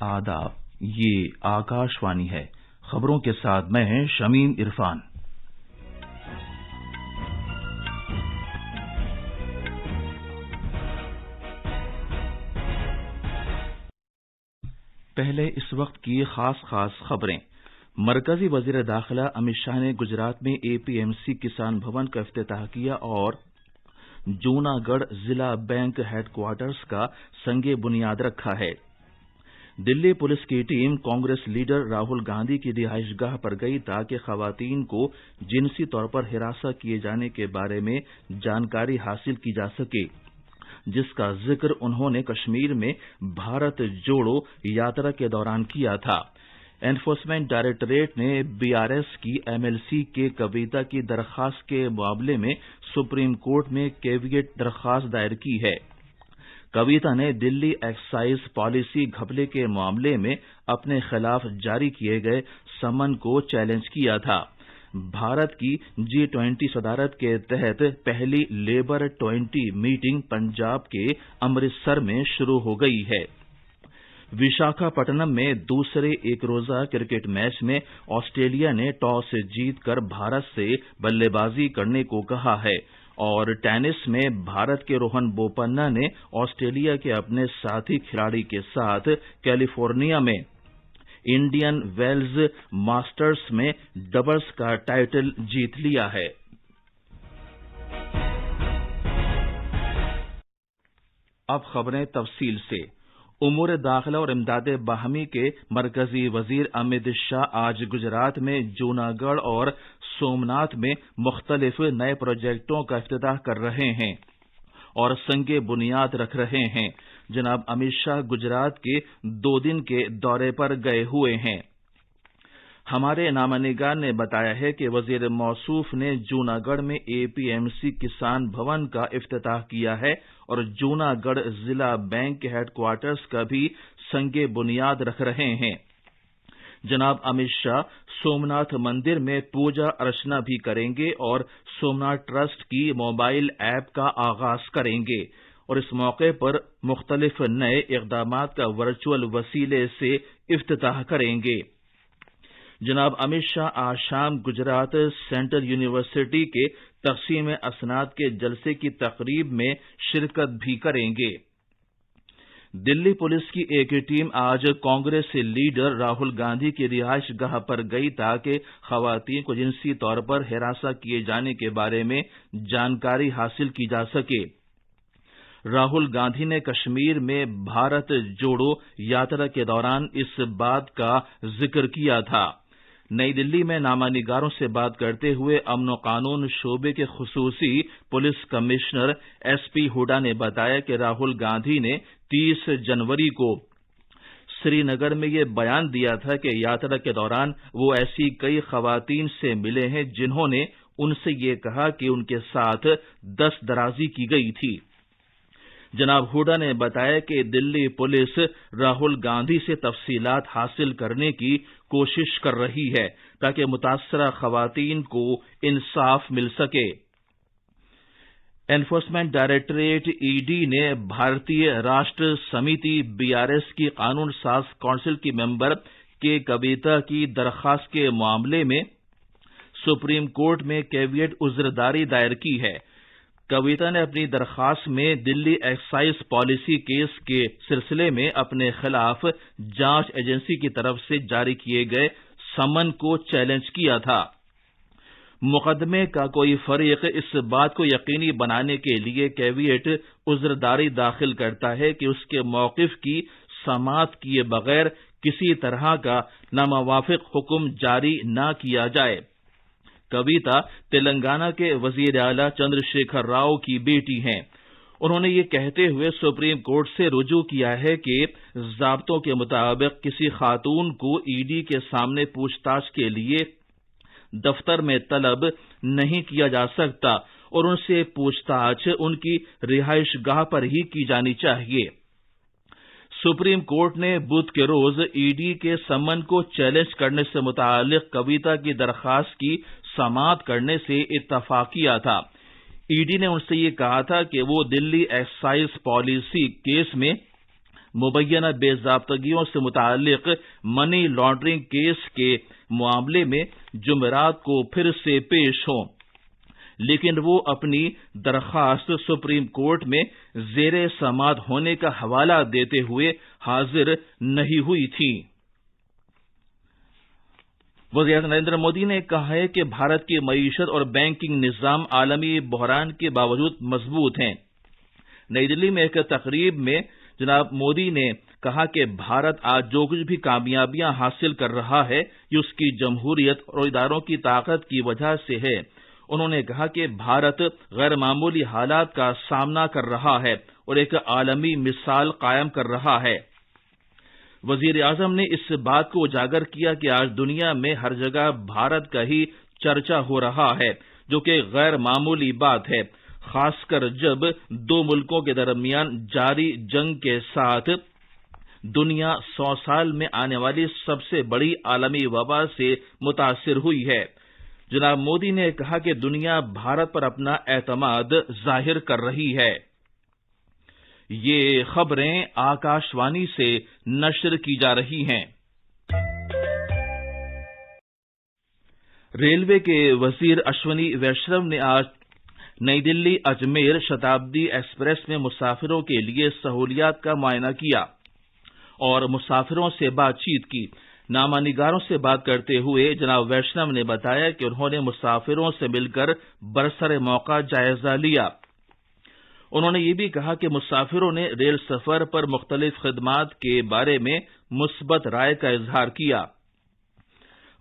آداب، یہ آکاشوانی ہے۔ خبروں کے ساتھ میں شمیم عرفان۔ پہلے اس وقت کی خاص خبریں۔ مرکزی وزیر داخلہ امت شاہ نے گجرات میں اے پی ایم سی کسان بھون کا افتتاح کیا اور جوناگڑھ ضلع بینک ہیڈ کوارٹرز کا سنگ بنیاد رکھا ہے۔ دلی پولیس کی ٹیم کانگریس لیڈر راہل گاندھی کی رہائش گاہ پر گئی تاکہ خواتین کو جنسی طور پر ہراساں کیے جانے کے بارے میں جانکاری حاصل کی جا سکے، جس کا ذکر انہوں نے کشمیر میں بھارت جوڑو یاترا کے دوران کیا تھا۔ انفورسمنٹ ڈائریکٹوریٹ نے بی آر ایس کی ایم ایل سی کے کویتا کی درخواست کے معاملے میں سپریم کورٹ میں کیویٹ درخواست دائر کی ہے۔ کویتا نے دلی ایکسائز پالیسی گھپلے کے معاملے میں اپنے خلاف جاری کیے گئے سمن کو چیلنج کیا تھا۔ بھارت کی G20 صدارت کے تحت پہلی لیبر 20 میٹنگ پنجاب کے امرتسر میں شروع ہو گئی ہے۔ وشاکھاپٹنم میں دوسرے ایک روزہ کرکٹ میچ میں آسٹریلیا نے ٹاس جیت کر بھارت سے بلے بازی کرنے کو کہا ہے، اور ٹینس میں بھارت کے روہن بوپنا نے آسٹریلیا کے اپنے ساتھی کھلاڑی کے ساتھ کیلیفورنیا میں انڈین ویلز ماسٹرز میں ڈبلز کا ٹائٹل جیت لیا ہے۔ اب خبریں تفصیل سے۔ امور داخلہ اور امداد باہمی کے مرکزی وزیر امت شاہ آج گجرات میں جوناگڑھ اور سومناتھ میں مختلف نئے پروجیکٹوں کا افتتاح کر رہے ہیں اور سنگ بنیاد رکھ رہے ہیں۔ جناب امت شاہ گجرات کے 2 دن کے دورے پر گئے ہوئے ہیں۔ ہمارے نامہ نگار نے بتایا ہے کہ وزیر موصوف نے جوناگڑھ میں اے پی ایم سی کسان بھون کا افتتاح کیا ہے اور جوناگڑھ ضلع بینک کے ہیڈ کوارٹرز کا بھی سنگ بنیاد رکھ رہے ہیں۔ جناب امت شاہ سومناتھ مندر میں پوجا ارچنا بھی کریں گے اور سومناتھ ٹرسٹ کی موبائل ایپ کا آغاز کریں گے، اور اس موقع پر مختلف نئے اقدامات کا ورچوئل وسیلے سے افتتاح کریں گے۔ جناب امت شاہ آج شام گجرات سینٹرل یونیورسٹی کے تقسیم اسناد کے جلسے کی تقریب میں شرکت بھی کریں گے۔ دلی پولیس کی ایک ٹیم آج کانگریس لیڈر راہل گاندھی کی رہائش گاہ پر گئی تاکہ خواتین کو جنسی طور پر ہراساں کیے جانے کے بارے میں جانکاری حاصل کی جا سکے۔ راہل گاندھی نے کشمیر میں بھارت جوڑو یاترا کے دوران اس بات کا ذکر کیا تھا۔ نئی دلی میں نامہ نگاروں سے بات کرتے ہوئے امن و قانون شعبے کے خصوصی police commissioner S P Hooda نے بتایا کہ راہل گاندھی نے 30 جنوری کو سری نگر میں یہ بیان دیا تھا کہ یاترا کے دوران وہ ایسی کئی خواتین سے ملے ہیں جنہوں نے ان سے یہ کہا کہ ان کے ساتھ دست درازی کی گئی تھی۔ جناب ہوڈا نے بتایا کہ دلی پولیس راہل گاندھی سے تفصیلات حاصل کرنے کی کوشش کر رہی ہے تاکہ متاثرہ خواتین کو انصاف مل سکے۔ انفورسمنٹ ڈائریکٹوریٹ ای ڈی نے بھارتی راشٹر سمیتی بی آر ایس کی قانون ساز کونسل کی ممبر کے کویتا کی درخواست کے معاملے میں سپریم کورٹ میں کیویٹ عذرداری دائر کی ہے۔ کویتا نے اپنی درخواست میں دلی ایکسائز پالیسی کیس کے سلسلے میں اپنے خلاف جانچ ایجنسی کی طرف سے جاری کیے گئے سمن کو چیلنج کیا تھا۔ مقدمے کا کوئی فریق اس بات کو یقینی بنانے کے لیے کیویٹ عذرداری داخل کرتا ہے کہ اس کے موقف کی سماعت کیے بغیر کسی طرح کا ناموافق حکم جاری نہ کیا جائے۔ کویتا تلنگانہ کے وزیر اعلیٰ چندر شیکھر راؤ کی بیٹی ہیں۔ انہوں نے یہ کہتے ہوئے سپریم کورٹ سے رجوع کیا ہے کہ ضابطوں کے مطابق کسی خاتون کو ای ڈی کے سامنے پوچھ تاچھ کے لیے دفتر میں طلب نہیں کیا جا سکتا اور ان سے پوچھ تاچھ ان کی رہائش گاہ پر ہی کی جانی چاہیے۔ سپریم کورٹ نے بدھ کے روز ای ڈی کے سمن کو چیلنج کرنے سے متعلق کویتا کی درخواست کی سماعت کرنے سے اتفاق کیا تھا۔ ای ڈی نے ان سے یہ کہا تھا کہ وہ دلی ایکسائز پالیسی کیس میں مبینہ بے ضابطگیوں سے متعلق منی لانڈرنگ کیس کے معاملے میں جمعرات کو پھر سے پیش ہوں، لیکن وہ اپنی درخواست سپریم کورٹ میں زیر سماعت ہونے کا حوالہ دیتے ہوئے حاضر نہیں ہوئی تھیں۔ وزیر اعظم نریندر مودی نے کہا ہے کہ بھارت کی معیشت اور بینکنگ نظام عالمی بحران کے باوجود مضبوط ہیں۔ نئی دلی میں ایک تقریب میں جناب مودی نے کہا کہ بھارت آج جو کچھ بھی کامیابیاں حاصل کر رہا ہے یہ اس کی جمہوریت اور اداروں کی طاقت کی وجہ سے ہے۔ انہوں نے کہا کہ بھارت غیر معمولی حالات کا سامنا کر رہا ہے اور ایک عالمی مثال قائم کر رہا ہے۔ وزیر اعظم نے اس بات کو اجاگر کیا کہ آج دنیا میں ہر جگہ بھارت کا ہی چرچا ہو رہا ہے، جو کہ غیر معمولی بات ہے، خاص کر جب دو ملکوں کے درمیان جاری جنگ کے ساتھ دنیا 100 سال میں آنے والی سب سے بڑی عالمی وبا سے متاثر ہوئی ہے۔ جناب مودی نے کہا کہ دنیا بھارت پر اپنا اعتماد ظاہر کر رہی ہے۔ یہ خبریں آکاش وانی سے نشر کی جا رہی ہیں۔ ریلوے کے وزیر اشونی ویشنو نے آج نئی دلی اجمیر شتابدی ایکسپریس میں مسافروں کے لیے سہولیات کا معائنہ کیا اور مسافروں سے بات چیت کی۔ نامہ نگاروں سے بات کرتے ہوئے جناب ویشنو نے بتایا کہ انہوں نے مسافروں سے مل کر برسر موقع جائزہ لیا۔ انہوں نے یہ بھی کہا کہ مسافروں نے ریل سفر پر مختلف خدمات کے بارے میں مثبت رائے کا اظہار کیا۔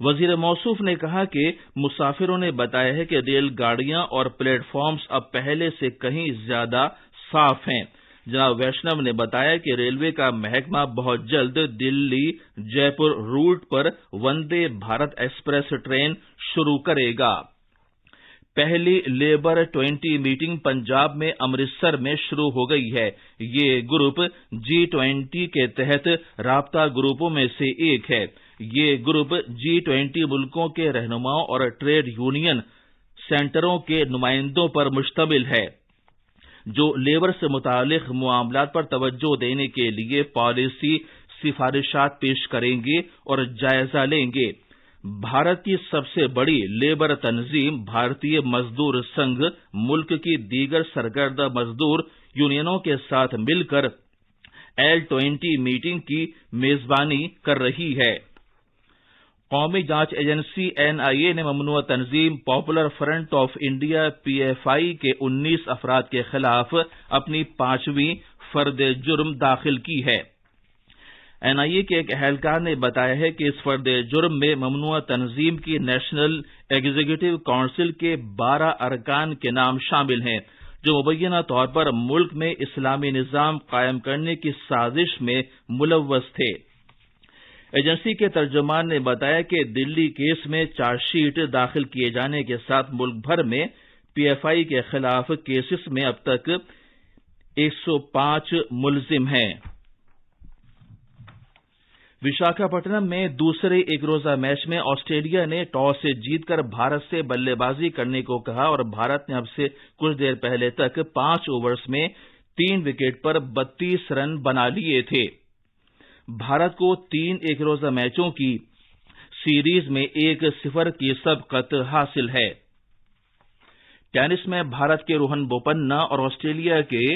وزیر موصوف نے کہا کہ مسافروں نے بتایا ہے کہ ریل گاڑیاں اور پلیٹ فارمز اب پہلے سے کہیں زیادہ صاف ہیں۔ جناب ویشنو نے بتایا کہ ریلوے کا محکمہ بہت جلد دلی جے پور روٹ پر وندے بھارت ایکسپریس ٹرین شروع کرے گا۔ پہلی لیبر 20 میٹنگ پنجاب میں امرتسر میں شروع ہو گئی ہے۔ یہ گروپ G20 کے تحت رابطہ گروپوں میں سے ایک ہے۔ یہ گروپ G20 ملکوں کے رہنماؤں اور ٹریڈ یونین سینٹروں کے نمائندوں پر مشتمل ہے، جو لیبر سے متعلق معاملات پر توجہ دینے کے لیے پالیسی سفارشات پیش کریں گے اور جائزہ لیں گے۔ بھارت کی سب سے بڑی لیبر تنظیم بھارتی مزدور سنگھ ملک کی دیگر سرگردہ مزدور یونینوں کے ساتھ مل کر L20 میٹنگ کی میزبانی کر رہی ہے۔ قومی جانچ ایجنسی NIA نے ممنوعہ تنظیم popular front of India PFI کے 19 افراد کے خلاف اپنی 5ویں فرد جرم داخل کی ہے۔ NIA کے ایک اہلکار نے بتایا ہے کہ اس فرد جرم میں ممنوعہ تنظیم کی نیشنل ایگزیکٹو کونسل کے 12 ارکان کے نام شامل ہیں، جو مبینہ طور پر ملک میں اسلامی نظام قائم کرنے کی سازش میں ملوث تھے۔ ایجنسی کے ترجمان نے بتایا کہ دلی کیس میں چارج شیٹ داخل کیے جانے کے ساتھ ملک بھر میں PFI کے خلاف کیسز میں اب تک 105 ملزم ہیں۔ وشاکھاپٹنم میں دوسرے ایک روزہ میچ میں آسٹریلیا نے ٹاس سے جیت کر بھارت سے بلے بازی کرنے کو کہا اور بھارت نے اب سے کچھ دیر پہلے تک 5 اوورز میں 3 وکٹ پر 32 رن بنا لیے تھے۔ بھارت کو 3 ایک روزہ میچوں کی سیریز میں 1-0 کی سبقت حاصل ہے۔ ٹینس میں بھارت کے روہن بوپنہ اور آسٹریلیا کے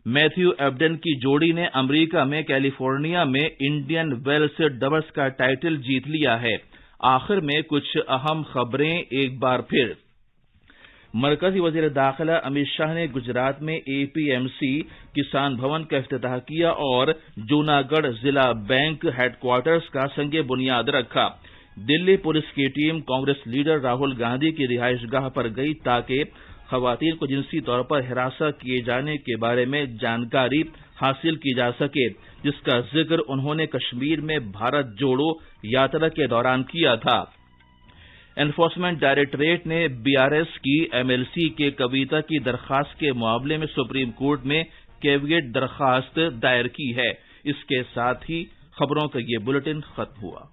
میتھیو ایبڈن کی جوڑی نے امریکہ میں کیلیفورنیا میں انڈین ویلز ڈبلز کا ٹائٹل جیت لیا ہے۔ آخر میں کچھ اہم خبریں ایک بار پھر۔ مرکزی وزیر داخلہ امت شاہ نے گجرات میں APMC کسان بھون کا افتتاح کیا اور جوناگڑھ ضلع بینک ہیڈ کوارٹرز کا سنگ بنیاد رکھا۔ دلی پولیس کی ٹیم کانگریس لیڈر راہل گاندھی کی رہائش گاہ پر گئی تاکہ خواتین کو جنسی طور پر ہراساں کیے جانے کے بارے میں جانکاری حاصل کی جا سکے، جس کا ذکر انہوں نے کشمیر میں بھارت جوڑو یاترا کے دوران کیا تھا۔ انفورسمنٹ ڈائریکٹوریٹ نے BRS کی MLC کے کویتا کی درخواست کے معاملے میں سپریم کورٹ میں کیویٹ درخواست دائر کی ہے۔ اس کے ساتھ ہی خبروں کا یہ بلیٹن ختم ہوا۔